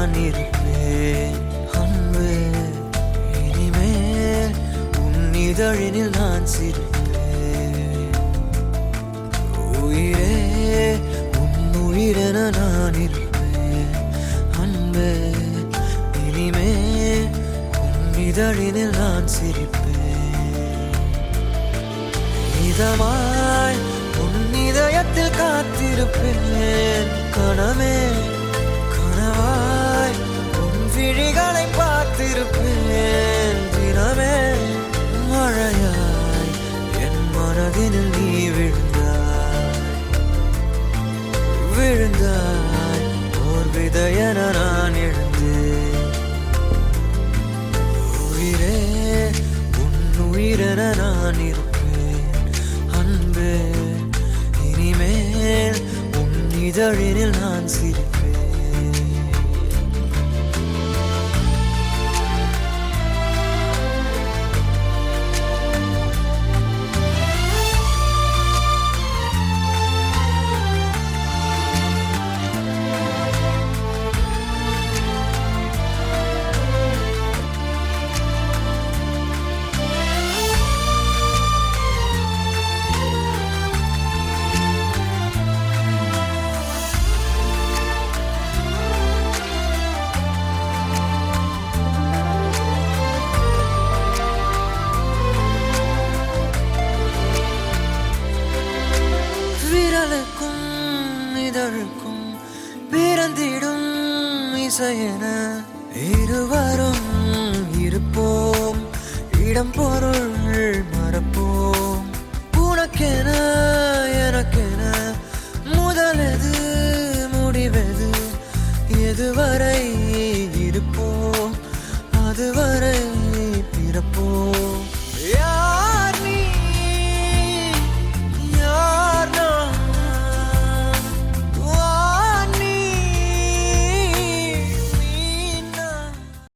நான் இருப்பேன் அன்பே. இனிமேல் உன் இதழினில் நான் சிரிப்பேன். உயிரே உன் உயிரென நான் இருப்பேன் அன்பே. இனிமேல் உன் இதழினில் நான் சிரிப்பேன். இதமாய் உன் இதயத்தில் காத்திருப்பேன் கணமே. கனவாய் உன் விழிகளை பார்த்திருப்பேன் தினமே. மழையாய் என் மனதினில் நீ விழுந்தாய் ஓர் விதையென நான் எழுந்தேன். உயிரே உன் உயிரென நான் இருப்பேன் அன்பே. இனிமேல் உன் இதழினில் நான் சிரிப்பேன். விரலுக்கும் இதழுக்கும் பிறந்திடும் இசையென இருவரும் இருப்போம். இடம் பொருள் மறப்போம். உனக்கென எனக்கென முதலெது முடிவெது. எதுவரை இருப்போம் அதுவரை பிறப்போம்.